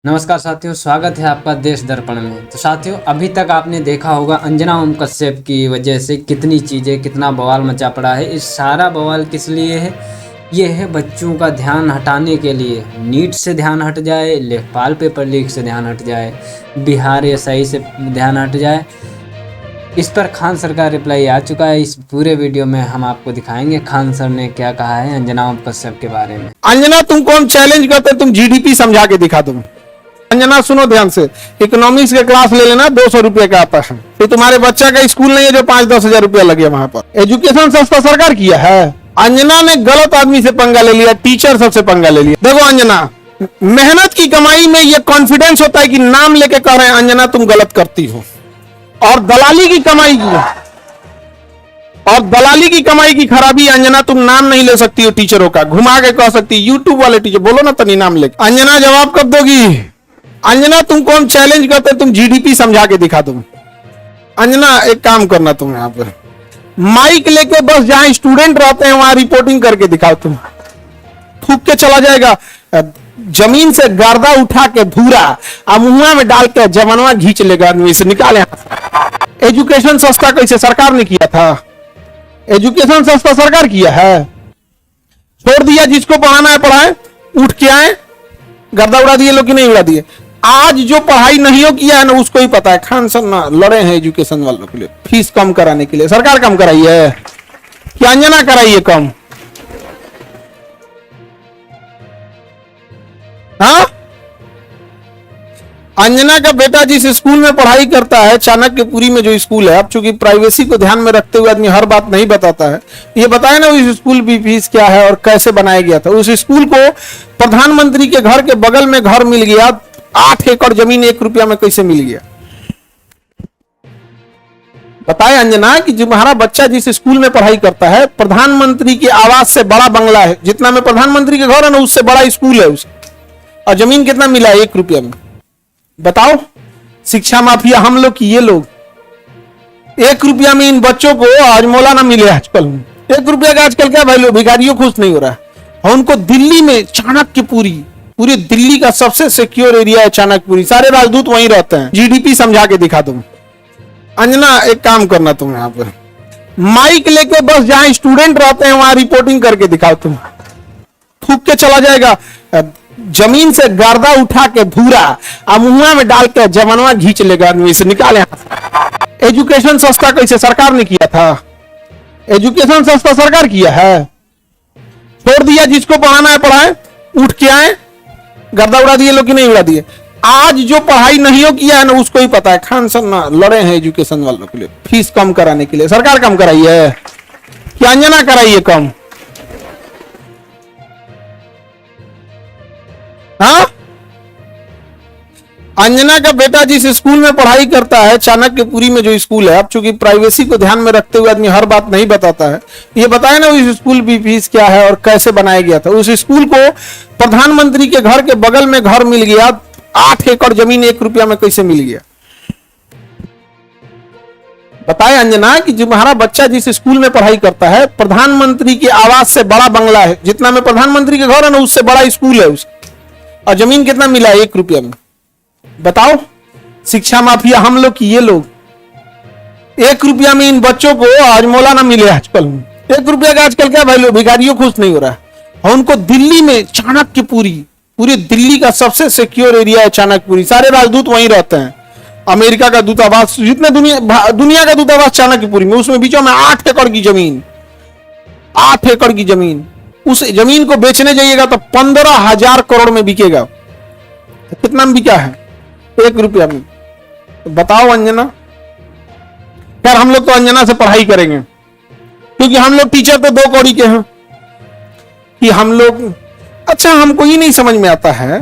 नमस्कार साथियों, स्वागत है आपका देश दर्पण में। तो साथियों, अभी तक आपने देखा होगा अंजना ओम कश्यप की वजह से कितनी चीज़ें, कितना बवाल मचा पड़ा है। इस सारा बवाल किस लिए है? ये है बच्चों का ध्यान हटाने के लिए। नीट से ध्यान हट जाए, लेखपाल पेपर लीक से ध्यान हट जाए, बिहार एसआई से ध्यान हट जाए। इस पर खान सर का रिप्लाई आ चुका है। इस पूरे वीडियो में हम आपको दिखाएंगे खान सर ने क्या कहा है अंजना ओम कश्यप के बारे में। अंजना, तुम कौन चैलेंज करते? तुम जीडीपी समझा के दिखा दो। अंजना सुनो ध्यान से, इकोनॉमिक्स के क्लास ले लेना, 200 रुपए का आता है। फिर तुम्हारे बच्चा का स्कूल नहीं है जो 5-10 हजार रुपया लगे वहां पर। एजुकेशन सस्ता सरकार किया है। अंजना ने गलत आदमी से पंगा ले लिया, टीचर सबसे पंगा ले लिया। देखो अंजना, मेहनत की कमाई में ये कॉन्फिडेंस होता है कि नाम लेके कह रहे हैं अंजना तुम गलत करती हो। और दलाली की कमाई की खराबी, अंजना तुम नाम नहीं ले सकती हो टीचरों का, घुमा के कह सकती। यूट्यूब वाले टीचर बोलो ना तनी नाम लेके। अंजना जवाब कब दोगी? अंजना, तुम कौन चैलेंज करते? तुम जीडीपी समझा के दिखा दो। अंजना एक काम करना, तुम यहाँ पर माइक लेके बस जहां स्टूडेंट रहते हैं वहां रिपोर्टिंग करके दिखाओ। तुम थूक के चला जाएगा, जमीन से गर्दा उठा के भूरा मुंह में डाल के जवानवा घींच लेगा आदमी से, निकाले। एजुकेशन सस्ता कैसे सरकार ने किया था? एजुकेशन सस्ता सरकार किया है। छोड़ दिया, जिसको पढ़ाना है पढ़ाए, उठ के आए। गर्दा उड़ा दिए लोग कि नहीं उड़ा दिए? आज जो पढ़ाई नहीं हो किया है ना उसको ही पता है। खान सर ना लड़े हैं एजुकेशन वालों के लिए, फीस कम कराने के लिए। सरकार कम कराई है क्या? अंजना कराई है कम? हाँ, अंजना का बेटा जिस स्कूल में पढ़ाई करता है, चाणक्यपुरी में जो स्कूल है, अब चूंकि प्राइवेसी को ध्यान में रखते हुए आदमी हर बात नहीं बताता है, ये बताया ना उस स्कूल की फीस क्या है और कैसे बनाया गया था। उस स्कूल को प्रधानमंत्री के घर के बगल में घर मिल गया, 8 एकड़ जमीन 1 रुपया में कैसे मिल गया? बताए अंजना कि तुम्हारा बच्चा जिस स्कूल में पढ़ाई करता है, प्रधानमंत्री के आवास से बड़ा बंगला है, जितना में प्रधानमंत्री के घर है ना उससे बड़ा स्कूल है उसका, और जमीन कितना मिला है? 1 रुपया में। बताओ, शिक्षा माफिया हम लोग की ये लोग। 1 रुपया में इन बच्चों को आज मौला ना मिले। आजकल 1 रुपया का आजकल क्या वैल्यू? भिखारियों खुश नहीं हो रहा है। और उनको दिल्ली में चाणक्यपुरी, पूरी दिल्ली का सबसे सिक्योर एरिया है चाणक्यपुरी, सारे राजदूत वहीं रहते हैं। जीडीपी समझा के दिखा दो। अंजना एक काम करना, तुम यहाँ पर माइक लेके बस जहां स्टूडेंट रहते हैं वहां रिपोर्टिंग करके दिखाओ। तुम थूक के चला जाएगा, जमीन से गर्दा उठा के भूरा मुंह में डाल के जवानवा घींच लेगा आदमी से, निकाले। एजुकेशन सस्ता कैसे सरकार ने किया था? एजुकेशन सस्ता सरकार किया है। छोड़ दिया, जिसको पढ़ाना है पढ़ाए, उठ के आए। गर्दा उड़ा दिए लोग कि नहीं उड़ा दिए? आज जो पढ़ाई नहीं हो किया है ना उसको ही पता है। खान सर ना लड़े हैं एजुकेशन वालों के लिए, फीस कम कराने के लिए। सरकार कम कराई है क्या? अंजना कराई है कम? हाँ, अंजना का बेटा जिस स्कूल में पढ़ाई करता है, चाणक्यपुरी में जो स्कूल है, अब चूंकि प्राइवेसी को ध्यान में रखते हुए आदमी हर बात नहीं बताता है, ये बताया ना उस स्कूल की फीस क्या है और कैसे बनाया गया था। उस स्कूल को प्रधानमंत्री के घर के बगल में घर मिल गया, 8 एकड़ जमीन 1 रुपया में कैसे मिल गया? बताए अंजना कि तुम्हारा बच्चा जिस स्कूल में पढ़ाई करता है, प्रधानमंत्री के आवास से बड़ा बंगला है, जितना में प्रधानमंत्री के घर है ना उससे बड़ा स्कूल है उसका, और जमीन कितना मिला है? 1 रुपया में। बताओ, शिक्षा माफिया हम लोग की ये लोग। 1 रुपया में इन बच्चों को आज मौला ना मिले। आजकल 1 रुपया का आजकल क्या वैल्यू? भिखारियों खुश नहीं हो रहा है। और उनको दिल्ली में चाणक्यपुरी, पूरी दिल्ली का सबसे सिक्योर एरिया है चाणक्यपुरी, सारे राजदूत वहीं रहते हैं। अमेरिका का दूतावास, जितने दुनिया का दूतावास चाणक्यपुरी में, उसमें बीचों में 8 एकड़ की जमीन, 8 एकड़ की जमीन। उस जमीन को बेचने जाइएगा तो 15,000 करोड़ में बिकेगा। तो कितना में बिका है? 1 रुपया में। तो बताओ अंजना। यार हम लोग तो अंजना से पढ़ाई करेंगे, क्योंकि हम लोग टीचर तो 2 कौड़ी के हैं कि हम लोग। अच्छा, हमको ही नहीं समझ में आता है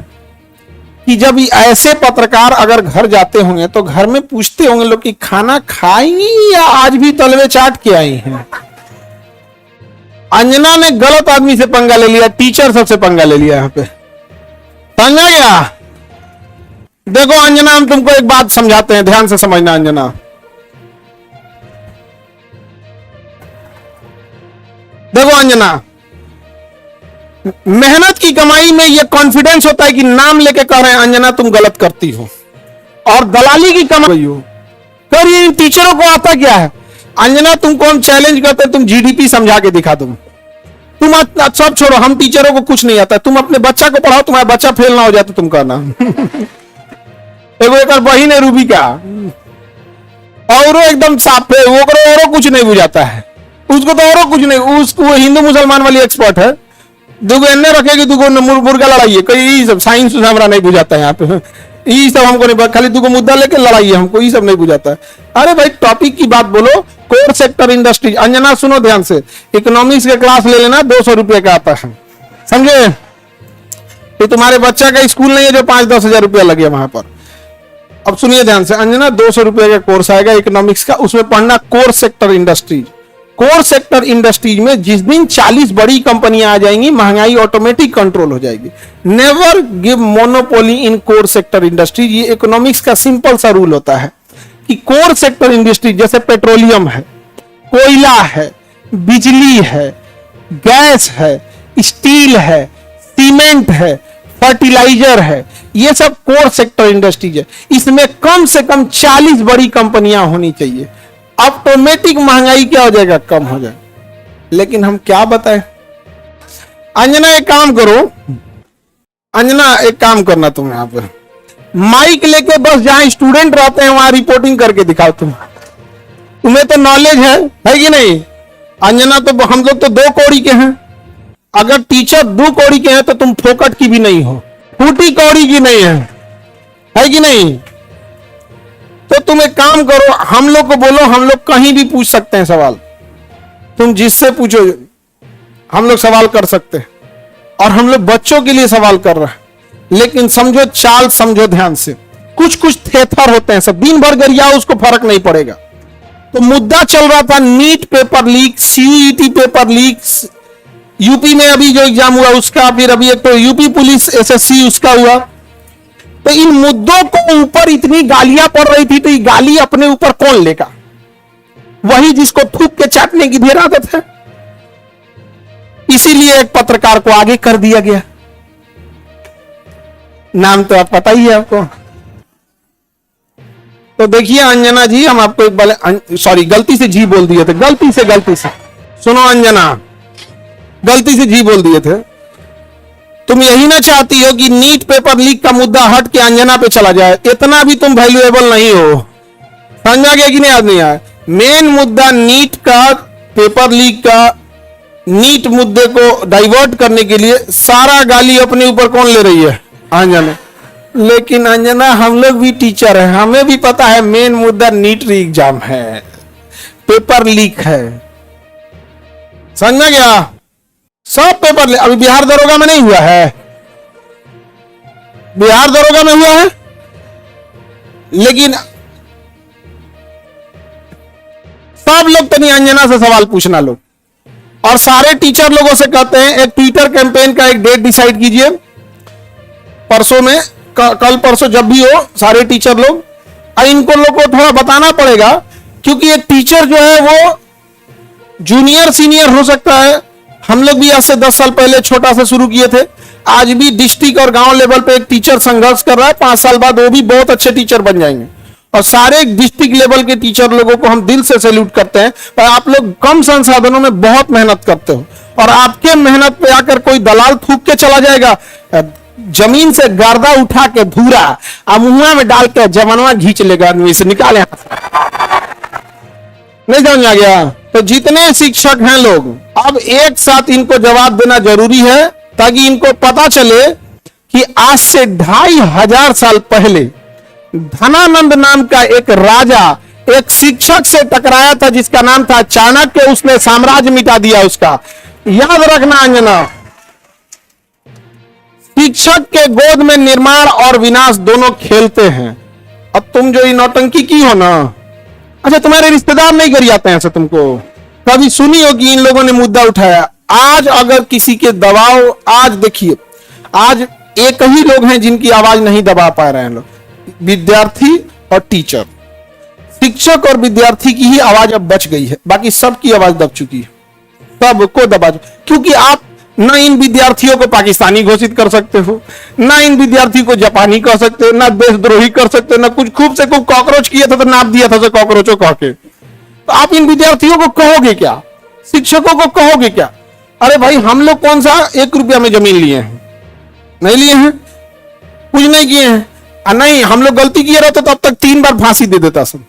कि जब ऐसे पत्रकार अगर घर जाते होंगे तो घर में पूछते होंगे लोग कि खाना खाई या आज भी तलवे चाट के आई हैं। अंजना ने गलत आदमी से पंगा ले लिया, टीचर सबसे पंगा ले लिया। यहाँ पे समझा गया? देखो अंजना, हम तुमको एक बात समझाते हैं, ध्यान से समझना अंजना। देखो अंजना, मेहनत की कमाई में ये कॉन्फिडेंस होता है कि नाम लेके कह रहे हैं अंजना तुम गलत करती हो, और दलाली की कमाई हो कर ये टीचरों को आता क्या है? अंजना तुमको हम चैलेंज करते हैं, तुम जीडीपी समझा के दिखा तुम सब छोड़ो, हम टीचरों को कुछ नहीं आता, तुम अपने बच्चा को पढ़ाओ, तुम्हारा बच्चा फेल ना हो जाए तो तुम कहना। एगो एक बहिन है रूबी का, और एकदम साफ है वो, और कुछ नहीं बुझाता है उसको, तो और कुछ नहीं, उसको हिंदू मुसलमान वाली एक्सपर्ट है, दुगो एन्ने रखेगी दुगो मुर्गा लड़ाई है, कोई सब साइंस हमारा नहीं बुझाता है यहाँ पे, ये सब हमको नहीं, खाली दुगो मुद्दा लेके लड़ाई है, हमको ये सब नहीं बुझाता है। अरे भाई टॉपिक की बात बोलो, कोर सेक्टर इंडस्ट्री। अंजना सुनो ध्यान से, इकोनॉमिक्स का क्लास ले लेना, 200 रुपये का आता है, समझे? ये तुम्हारे बच्चा का स्कूल नहीं है जो 5-10 हजार रुपया लगे वहां पर। अब सुनिए ध्यान से, अंजना 200 रुपये का कोर्स आएगा इकोनॉमिक्स का, उसमें पढ़ना core sector industries. Core sector industries में जिस दिन 40 बड़ी कंपनियां आ जाएंगी, महंगाई ऑटोमेटिक कंट्रोल हो जाएगी। नेवर गिव मोनोपोली इन कोर सेक्टर इंडस्ट्रीज। ये इकोनॉमिक्स का सिंपल सा रूल होता है कि कोर सेक्टर इंडस्ट्री जैसे पेट्रोलियम है, कोयला है, बिजली है, गैस है, स्टील है, सीमेंट है, फर्टिलाइजर है, ये सब कोर सेक्टर इंडस्ट्रीज है। इसमें कम से कम 40 बड़ी कंपनियां होनी चाहिए, ऑटोमेटिक महंगाई क्या हो जाएगा, कम हो जाएगा। लेकिन हम क्या बताएं? अंजना एक काम करो, अंजना एक काम करना, तुम यहां पर माइक लेके बस जहां स्टूडेंट रहते हैं वहां रिपोर्टिंग करके दिखाओ। तुम्हें तो नॉलेज है कि नहीं? अंजना तो हम लोग तो 2 कौड़ी के हैं, अगर टीचर 2 कौड़ी के हैं तो तुम फोकट की भी नहीं हो, फूटी कौड़ी की नहीं है कि नहीं? तो तुम एक काम करो, हम लोग को बोलो, हम लोग कहीं भी पूछ सकते हैं सवाल, तुम जिससे पूछो हम लोग सवाल कर सकते हैं, और हम लोग बच्चों के लिए सवाल कर रहे हैं। लेकिन समझो चाल, समझो ध्यान से, कुछ कुछ थेथर होते हैं, सब दिन भर गरियाओ उसको फर्क नहीं पड़ेगा। तो मुद्दा चल रहा था NEET paper leak, CET paper leak, UP में अभी जो एग्जाम हुआ उसका, फिर अभी एक तो यूपी पुलिस एसएससी उसका हुआ। तो इन मुद्दों को ऊपर इतनी गालियां पड़ रही थी, तो ये गाली अपने ऊपर कौन लेगा? वही जिसको थूक के चाटने की ढेर आदत है। इसीलिए एक पत्रकार को आगे कर दिया गया, नाम तो आप पता ही है आपको। तो देखिए अंजना जी, हम आपको एक बार, सॉरी गलती से जी बोल दिए थे, गलती से सुनो अंजना, गलती से जी बोल दिए थे। तुम यही ना चाहती हो कि नीट पेपर लीक का मुद्दा हट के अंजना पे चला जाए? इतना भी तुम वैल्यूएबल नहीं हो, समझा गया कि नहीं आदमी? आया मेन मुद्दा नीट का, पेपर लीक का, नीट मुद्दे को डाइवर्ट करने के लिए सारा गाली अपने ऊपर कौन ले रही है? अंजना। लेकिन अंजना हम लोग भी टीचर हैं, हमें भी पता है मेन मुद्दा नीट एग्जाम है, पेपर लीक है, समझ गया? सब पेपर लीक। अभी बिहार दरोगा में नहीं हुआ है, बिहार दरोगा में हुआ है, लेकिन सब लोग तो नहीं, अंजना से सवाल पूछना लोग, और सारे टीचर लोगों से कहते हैं एक ट्विटर कैंपेन का एक डेट डिसाइड कीजिए, परसों में, कल परसों जब भी हो, सारे टीचर लोग, इनको लोग को थोड़ा बताना पड़ेगा, क्योंकि एक टीचर जो है वो जूनियर सीनियर हो सकता है। हम लोग भी आज से 10 साल पहले छोटा से शुरू किए थे, आज भी डिस्ट्रिक्ट और गांव लेवल पे एक टीचर संघर्ष कर रहा है, 5 साल बाद वो भी बहुत अच्छे टीचर बन जाएंगे। और सारे डिस्ट्रिक्ट लेवल के टीचर लोगों को हम दिल से सैल्यूट करते हैं, पर आप लोग कम संसाधनों में बहुत मेहनत करते हो, और आपके मेहनत पे आकर कोई दलाल थूक के चला जाएगा, जमीन से गर्दा उठा के धूरा मुंह में डाल के जवानवा घींच लेगा, आदमी से निकाले, नहीं समझ आ गया? तो जितने शिक्षक हैं लोग, अब एक साथ इनको जवाब देना जरूरी है, ताकि इनको पता चले कि आज से 2500 साल पहले धनानंद नाम का एक राजा एक शिक्षक से टकराया था, जिसका नाम था चाणक्य, उसने साम्राज्य मिटा दिया उसका। याद रखना अंजना, शिक्षक के गोद में निर्माण और विनाश दोनों खेलते हैं। अब तुम जो ये नौटंकी की हो ना, अच्छा तुम्हारे रिश्तेदार नहीं कर जाते हैं ऐसा? तुमको कभी सुनी हो कि इन लोगों ने मुद्दा उठाया? आज अगर किसी के दबाव, आज देखिए, आज एक ही लोग हैं जिनकी आवाज नहीं दबा पा रहे हैं लोग, विद्यार्थी और टीचर। शिक्षक और विद्यार्थी की ही आवाज अब बच गई है, बाकी सबकी आवाज दब चुकी है, सबको दबा, क्योंकि ना इन विद्यार्थियों को पाकिस्तानी घोषित कर सकते हो, ना इन विद्यार्थियों को जापानी कह सकते हो, ना देशद्रोही कर सकते हो, ना कुछ खूब से खूब कॉकरोच किया था तो नाप दिया था कॉकरोचों कह के। तो आप इन विद्यार्थियों को कहोगे क्या, शिक्षकों को कहोगे क्या? अरे भाई हम लोग कौन सा 1 रुपया में जमीन लिए हैं? नहीं लिए हैं, कुछ नहीं किए हैं। नहीं, हम लोग गलती किए रहते तो अब तक 3 बार फांसी दे देता सब।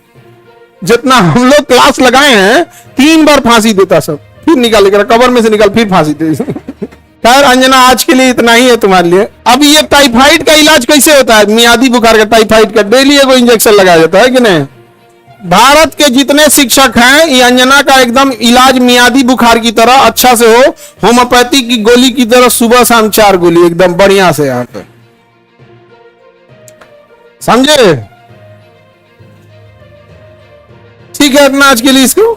जितना हम लोग क्लास लगाए हैं 3 बार फांसी देता सब, फिर निकाल के कबर में से निकाल फिर फांसी दे। खैर अंजना आज के लिए इतना ही है तुम्हारे लिए। अब ये टाइफाइड का इलाज कैसे होता है? मियादी बुखार का, टाइफाइड का डेली एगो इंजेक्शन लगाया जाता है कि नहीं? भारत के जितने शिक्षक हैं ये अंजना का एकदम इलाज मियादी बुखार की तरह अच्छा से हो, होम्योपैथी की गोली की तरह सुबह शाम 4 गोली एकदम बढ़िया से यहाँ पे, समझे? ठीक है, इतना आज के लिए इसको।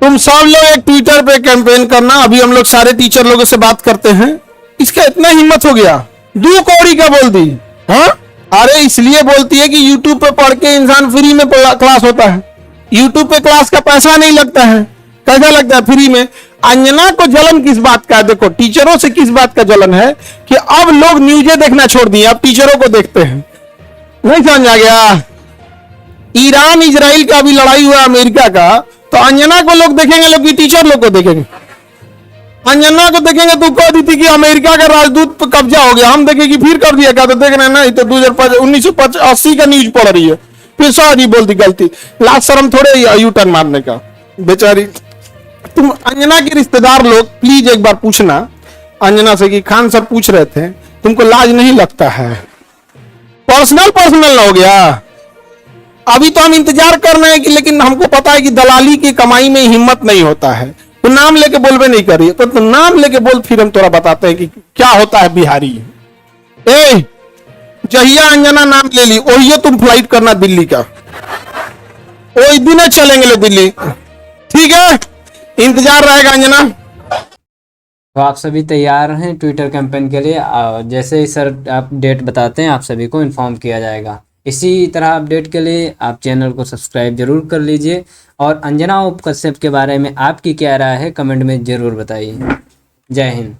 तुम सब लोग एक ट्विटर पे कैंपेन करना, अभी हम लोग सारे टीचर लोगों से बात करते हैं। इसका इतना हिम्मत हो गया, 2 कौड़ी का बोल दी। हाँ, अरे इसलिए बोलती है कि यूट्यूब पे पढ़ के इंसान फ्री में क्लास होता है। यूट्यूब पे क्लास का पैसा नहीं लगता है, कैसा लगता है? फ्री में। अंजना को जलन किस बात का है? देखो टीचरों से किस बात का जलन है कि अब लोग न्यूज़ें देखना छोड़ दिए, अब टीचरों को देखते हैं। नहीं समझ आ गया? ईरान इजराइल का अभी लड़ाई हुआ अमेरिका का, तो अंजना को लोग देखेंगे, लोग की टीचर लोग को देखेंगे। अंजना को देखेंगे तो कह दी थी कि अमेरिका का राजदूत पर कब्जा हो गया, हम देखेंगे फिर कर दिया क्या? तो देख रहे हैं ना, तो 1980 का न्यूज पढ़ रही है, फिर सॉरी बोल दी, गलती। लास्ट शर्म थोड़े यू टर्न मारने का, बेचारी। तुम अंजना के रिश्तेदार लोग प्लीज एक बार पूछना अंजना से कि खान सर पूछ रहे थे तुमको लाज नहीं लगता है? पर्सनल हो गया। अभी तो हम इंतजार कर रहे हैं कि, लेकिन हमको पता है कि दलाली की कमाई में हिम्मत नहीं होता है। तो नाम लेके बोलबे नहीं कर रही है, तो नाम लेके बोल, फिर हम तोरा बताते हैं कि क्या होता है बिहारी। ए जहिया अंजना नाम ले ली वही तुम फ्लाइट करना दिल्ली का, वही दिन चलेंगे ले दिल्ली, ठीक है? इंतजार रहेगा अंजना। तो आप सभी तैयार हैं ट्विटर कैंपेन के लिए? जैसे ही सर आप डेट बताते हैं आप सभी को इन्फॉर्म किया जाएगा। इसी तरह अपडेट के लिए आप चैनल को सब्सक्राइब जरूर कर लीजिए, और अंजना उप कश्यप के बारे में आपकी क्या राय है कमेंट में ज़रूर बताइए। जय हिंद।